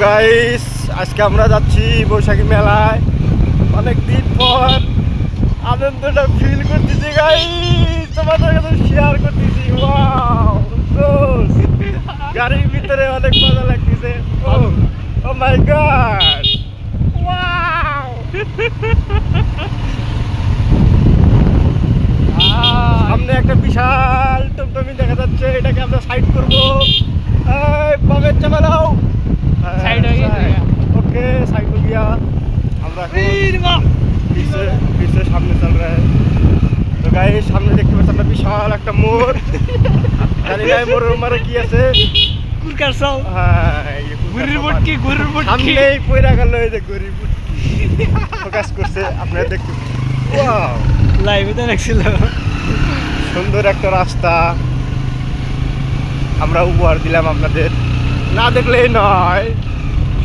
Guys আজকে আমরা যাচ্ছি বৈশাখী মেলায়। অনেক দিন পর আনন্দটা ফিল করতেছি গাইস, তোমাদের কাছে শেয়ার করতেছি। ওয়াও, গাড়ির ভিতরে অনেক মজা লাগতেছে। ও মাই গড, ওয়াও। সামনে একটা বিশাল টমটমি দেখা যাচ্ছে, এটাকে আমরা সাইড করবো। বামের চালাও, साइड हो गया। ओके साइड हो गया। আমরা पीछे सामने चल रहा है। तो गाइस सामने देखते पाচ্ছেন একটা বিশাল একটা মোড়। জানি না মোড়ের মারে কি আছে, কুরকার সাউ। হ্যাঁ এই গুরির বুটকি সামনেই পয়রা গেল, এই যে গুরির বুটকি ফোকাস করছে, আপনারা দেখতে। ওয়াও, লাইভে তো দেখছিল। সুন্দর একটা রাস্তা আমরা উপহার দিলাম আপনাদের, না দেখলেই নয়।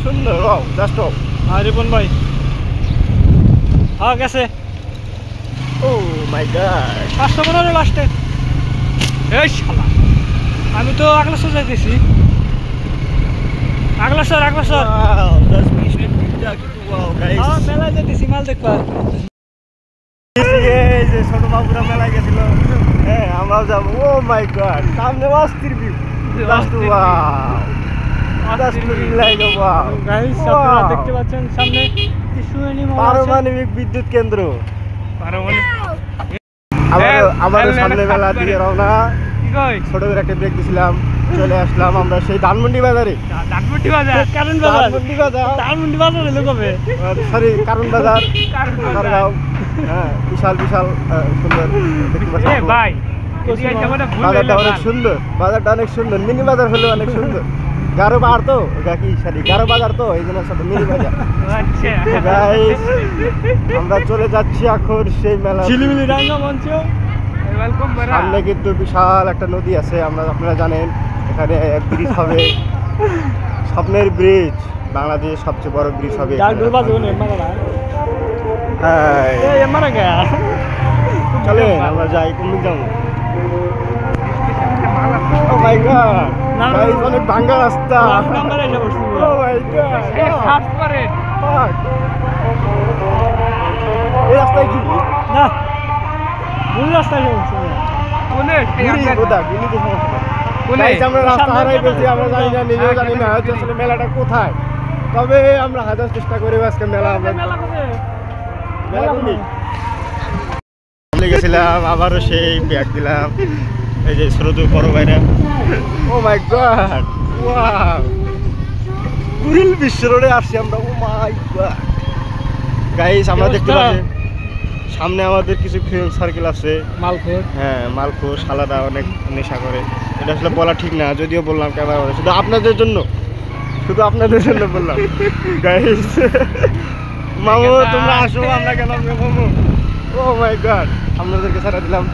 সুন্দর, ওয়াও, জাস্ট ওয়াও। আর রিপন ভাই হ্যাঁ গেছে। ও মাই গড, 515 লাস্টে। এই শালা, আমি তো আগলাসর যাইতেছি। আগলাসর wow, just mistake. Wow guys, হ্যাঁ মেলায় যাইতেছি, মাল দেখবা। এই যে ছোট বাবুরা মেলায় গেছিল, হ্যাঁ আমরাও যাব। ও মাই গড, সামনে অস্থির ভিউ। জাস্ট ওয়াও, দেখতে পাচ্ছেন সামনে পারমাণবিক বিদ্যুৎ কেন্দ্র। আমাদের সামনে মেলা দিয়ে রওনা। ছোট করে একটা ব্রেক দিয়েছিলাম, চলে আসলাম আমরা সেই ধানমন্ডি বাজারে। সরি, কারণ বাজার, কারগাঁও। হ্যাঁ, বিশাল বিশাল সুন্দর দেখতে পাচ্ছেন। বাজারটা অনেক সুন্দর, বাজারটা অনেক সুন্দর। মিনি বাজার হলে অনেক সুন্দর। 11 বার তো সরি 11 বাজার তো, এই জন্য সব মিনি বাজার। গাইস আমরা চলে যাচ্ছি এখন সেই মেলা। সামনে কিন্তু বিশাল একটা নদী আছে, আপনারা জানেন। এখানে ব্রিজ হবে, স্বপ্নের ব্রিজ, বাংলাদেশের সবচেয়ে বড় ব্রিজ হবে। চলেন আমরা যাই, কোন দিক যাবো? ও মাই গড, গাইস অনেক ভাঙা রাস্তা। ও মাই গড, এই রাস্তায় কি না ভুল রাস্তায় আমরা রাস্তা হারাই ফেলছি, আমরা জানি না, নিজেও জানি না আসলে মেলাটা কোথায়। তবে আমরা হাজার চেষ্টা করি আজকে মেলা গেছিলাম, আবারও সেই ব্যাগ দিলাম। এই যে ছোট বড় ভাইরা। ও মাই গড, ওয়াও, কুড়িল বিশ্ব রোডে আসছি আমরা। ও মাই গড গাইস, আমরা দেখতে পাচ্ছি সামনে আমাদের কিছু ফ্রেন্ড সার্কেল আছে। মালখোর, হ্যাঁ মালখোর, শালারা অনেক নেশা করে। এটা আসলে বলা ঠিক না, যদিও বললাম ক্যামেরা, শুধু আপনাদের জন্য, শুধু আপনাদের জন্য বললাম গাইস। মামু তোমরা আসো, আমরা গেলাম মামু। ও মাই গড, আপনাদেরকে ছাড়া দিলাম।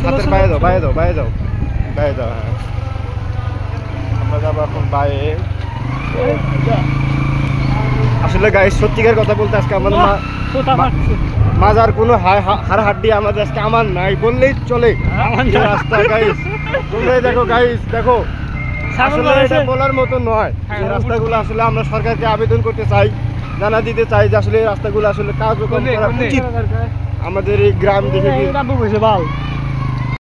হাতের বাইরে দাও, বাইরে দাও, বাইরে দাও, বাইরে দাও। হ্যাঁ আমরা যাবো এখন বাইরে। আসলে গাইস সত্যিকার কথা বলতে আজকে আমাদের মাজার কোনো হাড় হাড্ডি আমাদের আজকে আমার নাই বললেই চলে। রাস্তা গাইস তোমরাই দেখো, গাইস দেখো, আসলে এটা বলার মতো নয়। এই রাস্তাগুলো আসলে আমরা সরকারকে আবেদন করতে চাই, জানা দিতে চাই যে আসলে এই রাস্তাগুলো আসলে কার্যক্রম করা উচিত আমাদের এই গ্রাম দেখে।